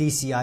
TCI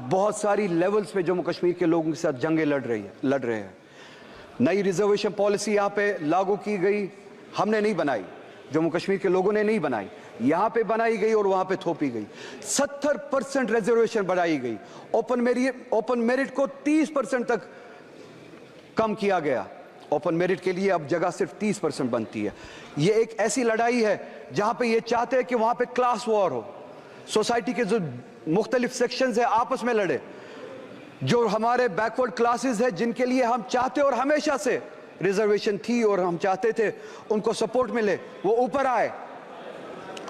بہت ساری levels پہ جموں کشمیر کے لوگوں کے ساتھ جنگیں لڑ رہے ہیں. نئی ریزرویشن پالیسی یہاں پہ لاگو کی گئی, ہم نے نہیں بنائی, جموں کشمیر کے لوگوں نے نہیں بنائی, یہاں پہ بنائی گئی اور وہاں پہ تھوپی گئی. 70% ریزرویشن بڑھائی گئی, اوپن میرٹ کو 30% تک کم کیا گیا. اوپن میرٹ کے لیے اب جگہ صرف 30% بنتی ہے. یہ ایک ایسی لڑائی ہے جہاں پہ یہ چاہتے ہیں کہ وہاں پہ کلاس وار ہو, سوسائٹی کے جو مختلف سیکشنز ہیں آپس میں لڑے, جو ہمارے بیکورڈ کلاسز ہیں جن کے لیے ہم چاہتے اور ہمیشہ سے ریزرویشن تھی اور ہم چاہتے تھے ان کو سپورٹ ملے, وہ اوپر آئے.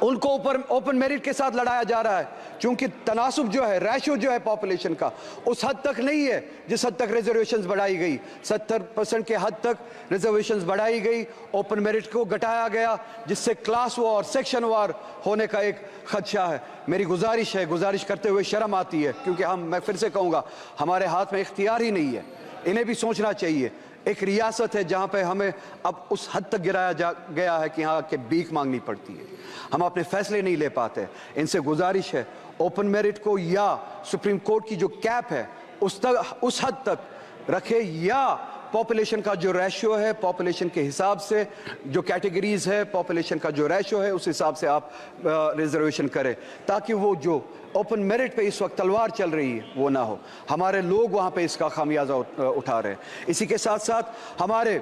ان کو اوپن میرٹ کے ساتھ لڑایا جا رہا ہے چونکہ تناسب جو ہے, ریشو جو ہے پاپولیشن کا اس حد تک نہیں ہے جس حد تک ریزرویشنز بڑھائی گئی. 70% کے حد تک ریزرویشنز بڑھائی گئی, اوپن میرٹ کو گھٹایا گیا, جس سے کلاس وار, سیکشن وار ہونے کا ایک خدشہ ہے. میری گزارش کرتے ہوئے شرم آتی ہے کیونکہ میں پھر سے کہوں گا ہمارے ہاتھ میں اختیار ہی نہیں ہے. انہیں بھی سوچنا چاہیے. ایک ریاست ہے جہاں پہ ہمیں اب اس حد تک گرایا گیا ہے کہ یہاں کے بھیک مانگنی پڑتی ہے, ہم اپنے فیصلے نہیں لے پاتے. ان سے گزارش ہے اوپن میرٹ کو یا سپریم کورٹ کی جو کیپ ہے اس حد تک رکھے, یا پاپولیشن کا جو ریشو ہے, پاپولیشن کے حساب سے جو کیٹیگریز ہے, پاپولیشن کا جو ریشو ہے اس حساب سے آپ ریزرویشن کریں تاکہ وہ جو اوپن میرٹ پہ اس وقت تلوار چل رہی ہے وہ نہ ہو. ہمارے لوگ وہاں پہ اس کا خمیازہ اٹھا رہے ہیں. اسی کے ساتھ ساتھ ہمارے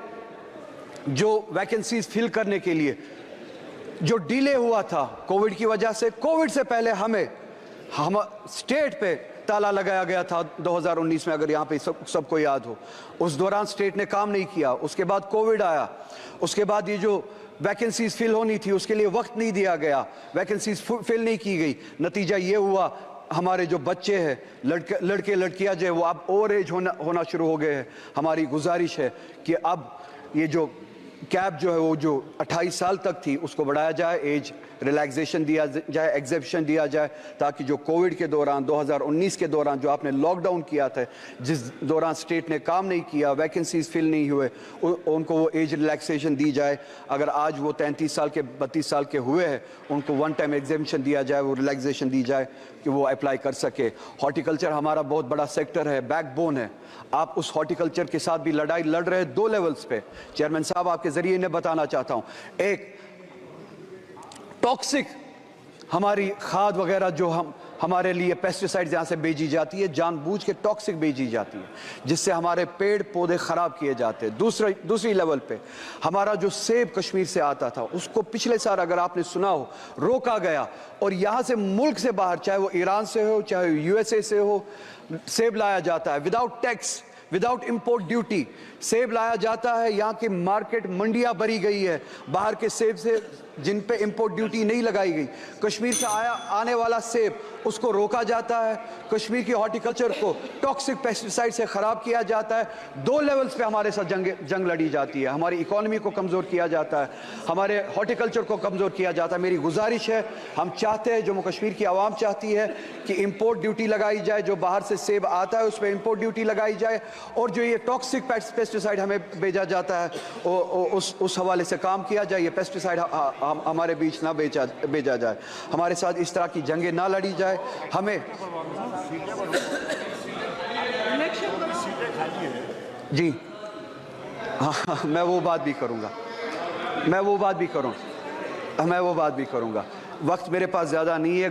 جو ویکنسیز فل کرنے کے لیے جو ڈیلے ہوا تھا کووڈ کی وجہ سے, کووڈ سے پہلے ہم اسٹیٹ پہ تالا لگایا گیا تھا 2019 میں, اگر یہاں پہ سب کو یاد ہو. اس دوران اسٹیٹ نے کام نہیں کیا, اس کے بعد کووڈ آیا, اس کے بعد یہ جو ویکنسیز فل ہونی تھی اس کے لیے وقت نہیں دیا گیا, ویکنسیز فل نہیں کی گئی. نتیجہ یہ ہوا ہمارے جو بچے ہیں, لڑکے لڑکیاں جو ہے وہ اب اوور ایج ہونا شروع ہو گئے ہیں. ہماری گزارش ہے کہ اب یہ جو کیپ جو ہے وہ جو 28 سال تک تھی اس کو بڑھایا جائے, ایج ریلیکسیشن دیا جائے, ایگزیپشن دیا جائے, تاکہ جو کووڈ کے دوران 2019 کے دوران جو آپ نے لاک ڈاؤن کیا تھا, جس دوران اسٹیٹ نے کام نہیں کیا, ویکنسیز فل نہیں ہوئے, ان کو وہ ایج ریلیکسیشن دی جائے. اگر آج وہ 33 سال کے 32 سال کے ہوئے ہیں ان کو ون ٹائم ایگزیپشن دیا جائے, وہ ریلیکسیشن دی جائے کہ وہ اپلائی کر سکے. ہارٹیکلچر ہمارا بہت بڑا سیکٹر ہے, بیک بون ہے. آپ اس ہارٹیکلچر کے ساتھ بھی لڑائی لڑ رہے ہیں 2 لیولز پہ. چیئرمین صاحب آپ کے ذریعے انہیں بتانا چاہتا ہوں, ایک ٹاکسک ہماری کھاد وغیرہ جو ہمارے لیے پیسٹیسائڈز یہاں سے بھیجی جاتی ہے, جان بوجھ کے ٹاکسک بھیجی جاتی ہے جس سے ہمارے پیڑ پودے خراب کیے جاتے ہیں. دوسری لیول پہ ہمارا جو سیب کشمیر سے آتا تھا اس کو پچھلے سال اگر آپ نے سنا ہو روکا گیا, اور یہاں سے ملک سے باہر, چاہے وہ ایران سے ہو چاہے USA سے ہو, سیب لایا جاتا ہے without tax, without import duty سیب لایا جاتا ہے. یہاں کی مارکیٹ منڈیاں بھری گئی ہے باہر کے سیب سے جن پہ امپورٹ ڈیوٹی نہیں لگائی گئی. کشمیر سے آنے والا سیب اس کو روکا جاتا ہے, کشمیر کی ہارٹیکلچر کو ٹاکسک پیسٹیسائڈ سے خراب کیا جاتا ہے. 2 لیولز پہ ہمارے ساتھ جنگ لڑی جاتی ہے. ہماری اکانومی کو کمزور کیا جاتا ہے, ہمارے ہارٹیکلچر کو کمزور کیا جاتا ہے. میری گزارش ہے, ہم چاہتے ہیں, جموں کشمیر کی عوام چاہتی ہے کہ امپورٹ ڈیوٹی لگائی جائے, جو باہر سے سیب آتا ہے اس پہ امپورٹ ڈیوٹی لگائی جائے, اور جو یہ ٹاکسک پیسٹیسائڈ ہمیں بھیجا جاتا ہے اس حوالے سے کام کیا جائے. یہ پیسٹیسائڈ ہمارے بیچ نہ بھیجا جائے, ہمارے ساتھ اس طرح کی جنگیں نہ لڑی جائے. ہمیں جی ہاں, میں وہ بات بھی کروں گا. وقت میرے پاس زیادہ نہیں ہے,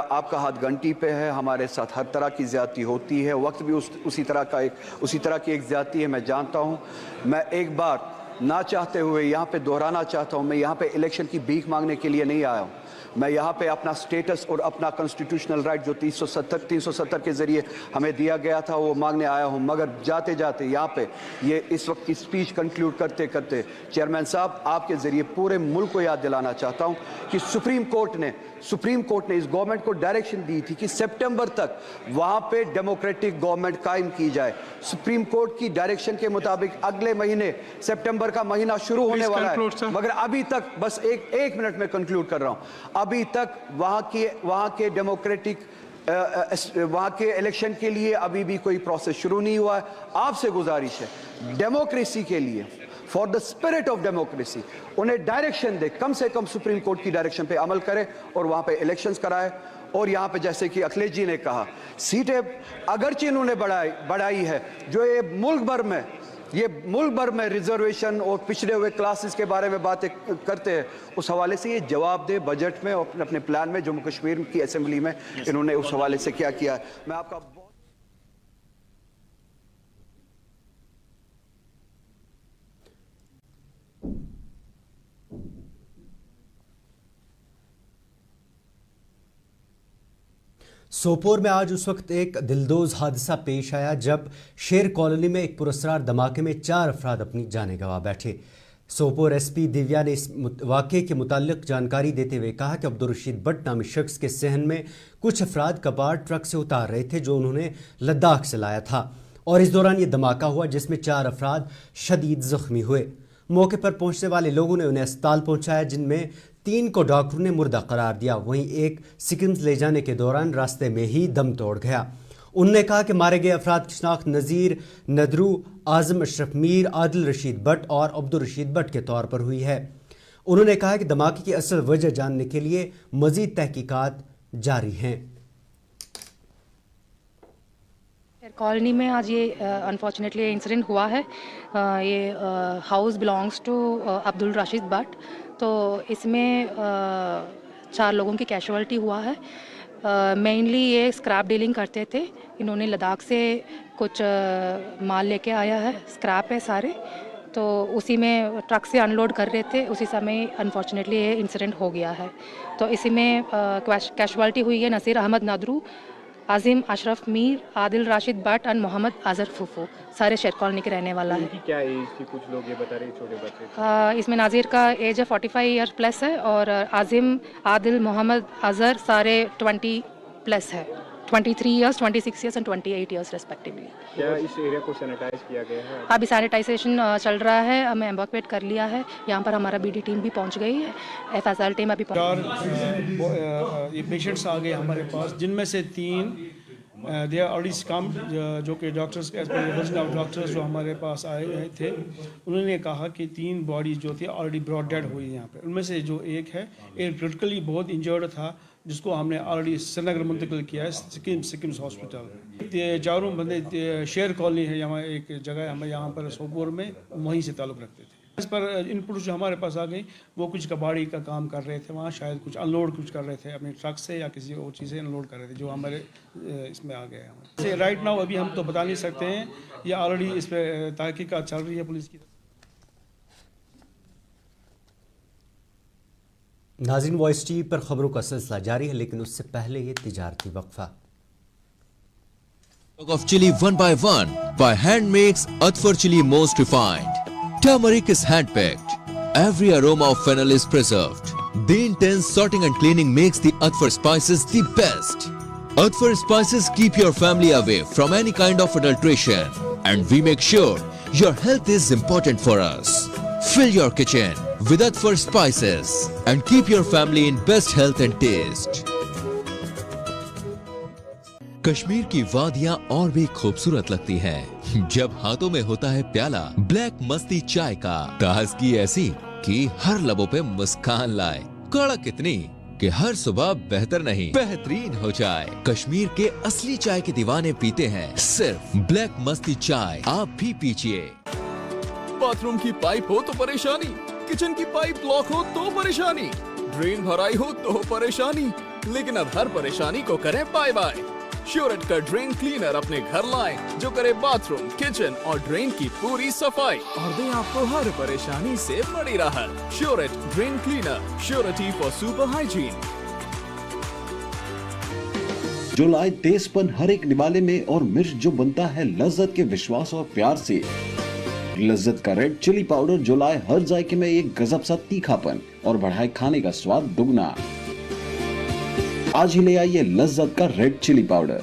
آپ کا ہاتھ گھنٹی پہ ہے. ہمارے ساتھ ہر طرح کی زیادتی ہوتی ہے, وقت بھی اسی طرح کی ایک زیادتی ہے, میں جانتا ہوں. میں ایک بار نہ چاہتے ہوئے یہاں پہ دہرانا چاہتا ہوں, میں یہاں پہ الیکشن کی بھیک مانگنے کے لیے نہیں آیا ہوں. میں یہاں پہ اپنا سٹیٹس اور اپنا کنسٹیٹیوشنل رائٹ جو 370 کے ذریعے ہمیں دیا گیا تھا وہ مانگنے آیا ہوں. مگر جاتے جاتے یہاں پہ یہ اس وقت کی سپیچ کنکلیوڈ کرتے کرتے چیئرمین صاحب آپ کے ذریعے پورے ملک کو یاد دلانا چاہتا ہوں کہ سپریم کورٹ نے اس گورنمنٹ کو ڈائریکشن دی تھی کہ سپٹمبر تک وہاں پہ ڈیموکریٹک گورنمنٹ قائم کی جائے. سپریم کورٹ کی ڈائریکشن کے مطابق اگلے مہینے سپٹمبر کا مہینہ شروع ہونے والا ہے, مگر ابھی تک, بس ایک منٹ میں کنکلیوڈ کر رہا ہوں, ابھی تک وہاں کے ڈیموکریٹک وہاں کے الیکشن کے لیے ابھی بھی کوئی پروسیس شروع نہیں ہوا ہے. آپ سے گزارش ہے ڈیموکریسی کے لیے, for the spirit of democracy, انہیں ڈائریکشن دے, کم سے کم سپریم کورٹ کی ڈائریکشن پہ عمل کرے اور وہاں پہ الیکشنز کرائے. اور یہاں پہ جیسے کہ اکھلیش جی نے کہا سیٹیں اگرچہ انہوں نے بڑھائی ہے، جو یہ ملک بھر میں ریزرویشن اور پچھڑے ہوئے کلاسز کے بارے میں باتیں کرتے ہیں، اس حوالے سے یہ جواب دے بجٹ میں اور اپنے پلان میں جموں کشمیر کی اسمبلی میں انہوں نے اس حوالے سے کیا کیا ہے. میں آپ کا سوپور میں آج اس وقت ایک دلدوز حادثہ پیش آیا جب شیر کالونی میں ایک پراسرار دھماکے میں 4 افراد اپنی جانیں گنوا بیٹھے. سوپور ایس پی دیویا نے اس واقعے کے متعلق جانکاری دیتے ہوئے کہا کہ عبدالرشید بٹ نامی شخص کے صحن میں کچھ افراد کباڑ ٹرک سے اتار رہے تھے جو انہوں نے لداخ سے لایا تھا اور اس دوران یہ دھماکہ ہوا جس میں 4 افراد شدید زخمی ہوئے. موقع پر پہنچنے والے لوگوں نے انہیں اسپتال پہنچایا جن میں 3 کو ڈاکٹروں نے مردہ قرار دیا، وہیں ایک سکمز لے جانے کے دوران راستے میں ہی دم توڑ گیا. انہوں نے کہا کہ مارے گئے افراد کی شناخت نذیر ندرو، اعظم اشرف میر، عادل رشید بٹ اور عبدالرشید بٹ کے طور پر ہوئی ہے. انہوں نے کہا کہ دھماکے کی اصل وجہ جاننے کے لیے مزید تحقیقات جاری ہیں. کالونی میں آج یہ انفارچونیٹلی انسیڈنٹ ہوا ہے. یہ house belongs to Abdul Rashid Butt, تو اس میں 4 لوگوں کی کیشوالٹی ہوا ہے. مینلی یہ اسکریپ ڈیلنگ کرتے تھے. انہوں نے لداخ سے کچھ مال لے کے آیا ہے، اسکریپ ہے سارے، تو اسی میں ٹرک سے ان لوڈ کر رہے تھے. اسی سمے انفارچونیٹلی یہ انسیڈنٹ ہو گیا ہے. تو اسی میں کیشوالٹی ہوئی ہے نصیر احمد ندرو، عظیم اشرف میر، عادل راشد بٹ اور محمد اظہر پھوپھو، سارے شیر کالونی کے رہنے والا ہے. کیا ایج تھی؟ کچھ لوگ یہ بتا رہے چھوٹے بچے. اس میں ناظر کا ایج 45 ایئر پلس ہے اور عظیم، عادل، محمد اظہر سارے 20 پلس ہے. 23 years, 26 years and 28 years respectively. کیا اس ایریا کو سینیٹائز کیا گیا ہے؟ ابھی سینیٹائزیشن چل رہا ہے، ہمیں ایمبیکویٹ کر لیا ہے. یہاں پر ہمارا بی ڈی ٹیم بھی پہنچ گئی ہے، ایف ایس ایل ٹیم ابھی یہ پیشنٹس آ گئے ہمارے پاس، جن میں سے 3 دے آر آلریڈی سکم، جو کہ doctors as per version of doctors جو ہمارے پاس آئے تھے، انہوں نے کہا کہ 3 باڈیز جو تھی آلریڈی براڈ ڈیڈ ہوئی یہاں پہ. ان میں سے جو ایک ہے ایک کرٹیکلی بہت انجرڈ تھا جس کو ہم نے آلریڈی سری نگر منتقل کیا ہے سکمز ہاسپٹل. 4 بندے شیر کالونی ہے، یہاں ایک جگہ ہے ہمیں یہاں پر سوپور میں، وہیں سے تعلق رکھتے تھے. اس پر ان پٹ جو ہمارے پاس آ گئی وہ کچھ کباڑی کا کام کر رہے تھے وہاں، شاید کچھ ان لوڈ کچھ کر رہے تھے اپنے ٹرک سے یا کسی اور چیز سے ان لوڈ کر رہے تھے جو ہمارے اس میں آ گئے ہیں. رائٹ ناؤ ابھی ہم تو بتا نہیں سکتے ہیں، یہ آلریڈی اس پہ تحقیقات چل رہی ہے پولیس کی. ناظرین، وائس ٹی وی پر خبروں کا سلسلہ جاری ہے، لیکن اس سے پہلے یہ تجارتی وقفہ. of chili one by one by hand makes Atfar chili most refined. Turmeric is hand picked. Every aroma of fennel is preserved. The intense sorting and cleaning makes the Atfar spices the best. Atfar spices keep your family away from any kind of adulteration, and we make sure your health is important for us. Fill your kitchen with Atfar spices and keep your family in best health and taste. Kashmir کی وادیاں اور بھی خوبصورت لگتی ہیں جب ہاتھوں میں ہوتا ہے پیالہ بلیک مستی چائے کا. تازگی ایسی کہ ہر لبوں پہ مسکان لائے، کڑک اتنی کہ ہر صبح بہتر نہیں بہترین ہو جائے. کشمیر کے اصلی چائے کے دیوانے پیتے ہیں صرف بلیک مستی چائے. آپ بھی پیجئے. باتھ روم کی پائپ ہو تو پریشانی، کچن کی پائپ بلاک ہو تو پریشانی، ڈرین بھرائی ہو تو پریشانی، لیکن اب ہر پریشانی کو کریں بائے بائے. شیورٹ کا ڈرین کلینر اپنے گھر لائیں جو کرے باتھ روم، کچن اور ڈرین کی پوری صفائی اور دیں آپ کو ہر پریشانی سے بڑی راحت. Shuret drain cleaner, surety for super hygiene. جو لائے تیز پن ہر ایک نوالے میں اور مرچ جو بنتا ہے لذت کے وشواس اور پیار سے. لذت کا ریڈ چلی پاؤڈر جو لائے ہر ذائقے میں ایک گزب سا تیکھا پن اور بڑھائے کھانے کا سواد دگنا. آج ہی لے آئیے لذت کا ریڈ چلی پاؤڈر.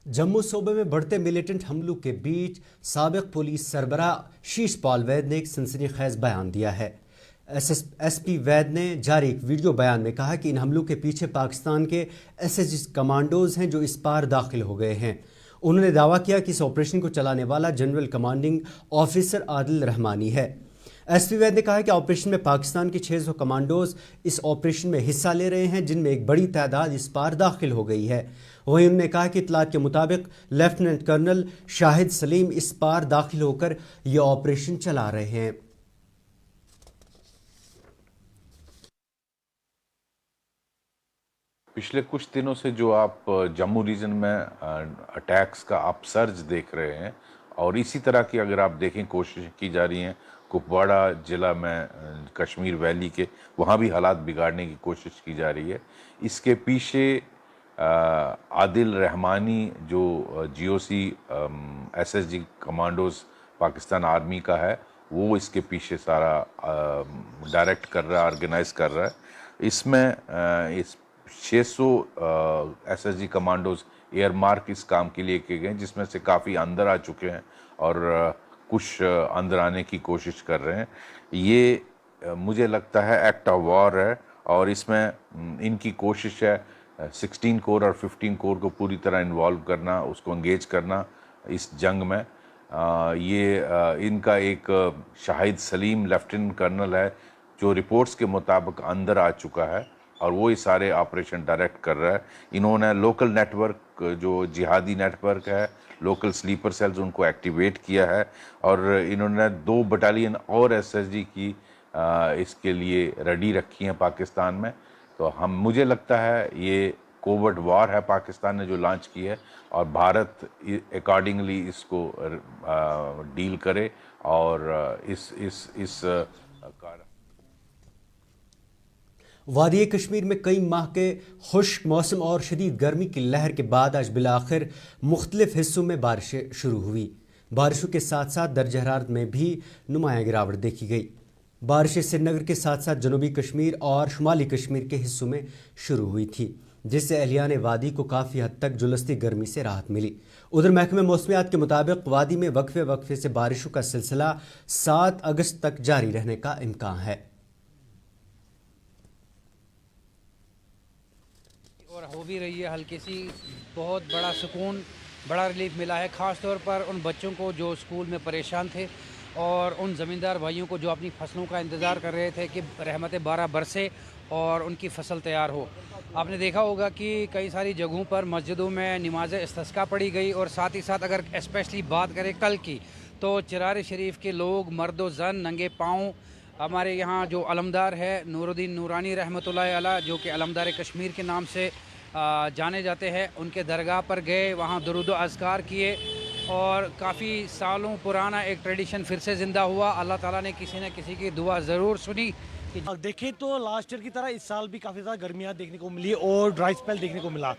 جموں صوبے میں بڑھتے ملیٹنٹ حملوں کے بیچ سابق پولیس سربراہ شیش پال وید نے ایک سنسنی خیز بیان دیا ہے. ایس پی وید نے جاری ایک ویڈیو بیان میں کہا کہ ان حملوں کے پیچھے پاکستان کے ایس کمانڈوز ہیں جو اس پار داخل ہو گئے ہیں. انہوں نے دعویٰ کیا کہ اس آپریشن کو چلانے والا جنرل کمانڈنگ آفیسر عادل رحمانی ہے. ایس پی وید نے کہا کہ آپریشن میں پاکستان کے 600 کمانڈوز اس آپریشن میں حصہ لے رہے ہیں، جن میں ایک بڑی تعداد اس پار داخل ہو گئی ہے۔ وہیں انہوں نے کہا کہ اطلاعات کے مطابق لیفٹیننٹ کرنل شاہد سلیم اس پار داخل ہو کر یہ آپریشن چلا رہے ہیں۔ پچھلے کچھ دنوں سے جو آپ جموں ریجن میں اٹیکس کا آپ سرج دیکھ رہے ہیں، اور اسی طرح کی اگر آپ دیکھیں کوشش کی جا رہی ہیں کپواڑہ ضلع میں کشمیر ویلی کے، وہاں بھی حالات بگاڑنے کی کوشش کی جا رہی ہے۔ اس کے پیچھے عادل رحمانی جو G O C S S G commandos Pakistan army کا ہے، وہ اس کے پیچھے سارا ڈائریکٹ کر رہا ہے، آرگنائز کر رہا ہے۔ اس میں اس 600 S S G commandos earmark اس کام کے لیے کیے گئے، جس میں سے کافی اندر آ چکے ہیں اور کچھ اندر آنے کی کوشش کر رہے ہیں۔ یہ مجھے لگتا ہے ایکٹ آف وار ہے، اور اس میں ان کی کوشش ہے 16 کور اور 15 کور کو پوری طرح انوالو کرنا، اس کو انگیج کرنا اس جنگ میں۔ یہ ان کا ایک شاہد سلیم لیفٹیننٹ کرنل ہے جو رپورٹس کے مطابق اندر آ چکا ہے، اور وہ یہ سارے آپریشن ڈائریکٹ کر رہا ہے۔ انہوں نے لوکل نیٹ ورک جو جہادی نیٹ ورک ہے، لوکل سلیپر سیلز، ان کو ایکٹیویٹ کیا ہے، اور انہوں نے 2 بٹالین اور ایس ایس جی کی اس کے لیے ریڈی رکھی ہیں پاکستان میں۔ تو مجھے لگتا ہے یہ کوورٹ وار ہے پاکستان نے جو لانچ کی ہے، اور بھارت اکارڈنگلی اس کو ڈیل کرے، اور اس وادی کشمیر میں کئی ماہ کے خشک موسم اور شدید گرمی کی لہر کے بعد آج بالآخر مختلف حصوں میں بارشیں شروع ہوئی۔ بارشوں کے ساتھ ساتھ درجہ حرارت میں بھی نمایاں گراوٹ دیکھی گئی۔ بارشیں سری نگر کے ساتھ ساتھ جنوبی کشمیر اور شمالی کشمیر کے حصوں میں شروع ہوئی تھی، جس سے اہلیان وادی کو کافی حد تک جلستی گرمی سے راحت ملی۔ ادھر محکمہ موسمیات کے مطابق وادی میں وقفے وقفے سے بارشوں کا سلسلہ 7 اگست تک جاری رہنے کا امکان ہے۔ اور ہو بھی رہی ہے ہلکی سی، بہت بڑا سکون، بڑا ریلیف ملا ہے، خاص طور پر ان بچوں کو جو اسکول میں پریشان تھے، اور ان زمیندار بھائیوں کو جو اپنی فصلوں کا انتظار کر رہے تھے کہ رحمت بارہ برسے اور ان کی فصل تیار ہو۔ آپ نے دیکھا ہوگا کہ کئی ساری جگہوں پر مسجدوں میں نماز استسقاء پڑھی گئی، اور ساتھ ہی ساتھ اگر اسپیشلی بات کریں کل کی، تو چرار شریف کے لوگ مرد و زن ننگے پاؤں، ہمارے یہاں جو علمدار ہے نور الدین نورانی رحمۃ اللہ علیہ، جو کہ علمدار کشمیر کے نام سے جانے جاتے ہیں، ان کے درگاہ پر گئے، وہاں درود و اذکار کیے، اور کافی سالوں پرانا ایک ٹریڈیشن پھر سے زندہ ہوا۔ اللہ تعالیٰ نے کسی نہ کسی کی دعا ضرور سنی۔ دیکھیں تو لاسٹ ایئر کی طرح اس سال بھی کافی زیادہ گرمیاں دیکھنے کو ملی اور ڈرائی اسپیل دیکھنے کو ملا۔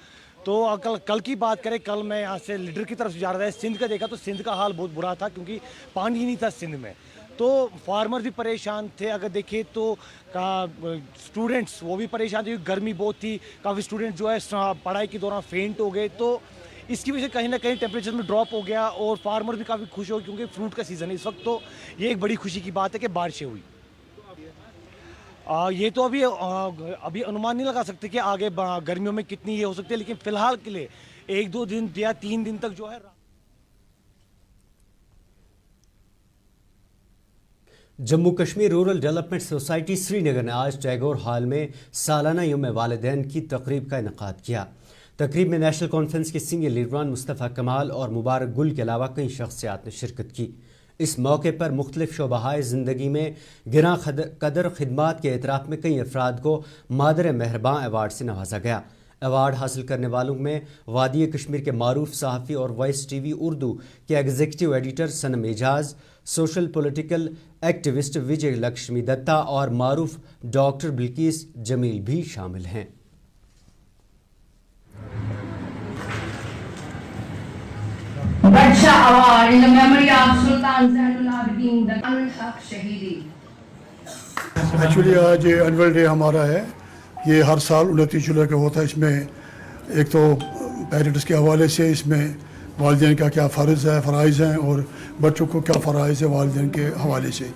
تو کل کی بات کریں، کل میں یہاں سے لیڈر کی طرف سے جا رہا تھا، سندھ کا دیکھا تو سندھ کا حال بہت برا تھا، کیونکہ پانی ہی نہیں تھا سندھ میں، تو فارمر بھی پریشان تھے۔ اگر دیکھیں تو اسٹوڈنٹس وہ بھی پریشان تھے، گرمی بہت تھی، کافی اسٹوڈنٹ جو ہے پڑھائی کے دوران فینٹ ہو گئے، تو اس کی وجہ سے کہیں نہ کہیں ٹیمپریچر میں ڈراپ ہو گیا، اور فارمر بھی کافی خوش ہو کیونکہ فروٹ کا سیزن ہے اس وقت۔ تو یہ ایک بڑی خوشی کی بات ہے کہ بارشیں ہوئی۔ یہ تو ابھی انمان نہیں لگا سکتے کہ آگے گرمیوں میں کتنی یہ ہو سکتی ہے، لیکن فی الحال کے لیے 1-2 دن یا 3 دن تک جو ہے۔ Jammu Kashmir rural development society Srinagar نے آج ٹیگور ہال میں سالانہ یوم والدین کی تقریب کا انعقاد کیا۔ تقریب میں نیشنل کانفرنس کے سینئر لیڈران مصطفیٰ کمال اور مبارک گل کے علاوہ کئی شخصیات نے شرکت کی۔ اس موقع پر مختلف شعبہائے زندگی میں گراں قدر خدمات کے اعتراف میں کئی افراد کو مادر مہرباں ایوارڈ سے نوازا گیا۔ ایوارڈ حاصل کرنے والوں میں وادی کشمیر کے معروف صحافی اور وائس ٹی وی اردو کے ایگزیکٹو ایڈیٹر صنم اعجاز، سوشل پولیٹیکل ایکٹیوسٹ وجے لکشمی دتا اور معروف ڈاکٹر بلقیس جمیل بھی شامل ہیں۔ ایکچولی آج اینول ڈے ہمارا ہے، یہ ہر سال 29 جولائی کا ہوتا ہے۔ اس میں ایک تو پیرنٹس کے حوالے سے اس میں والدین کا کیا فرض ہے، فرائض ہیں، اور بچوں کو کیا فرائض ہے والدین کے حوالے سے،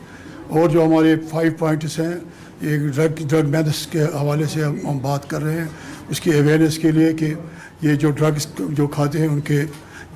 اور جو ہمارے 5 پوائنٹس ہیں، یہ ڈرگ میتھس کے حوالے سے ہم بات کر رہے ہیں، اس کی اویئرنیس کے لیے کہ یہ جو ڈرگس جو کھاتے ہیں ان کے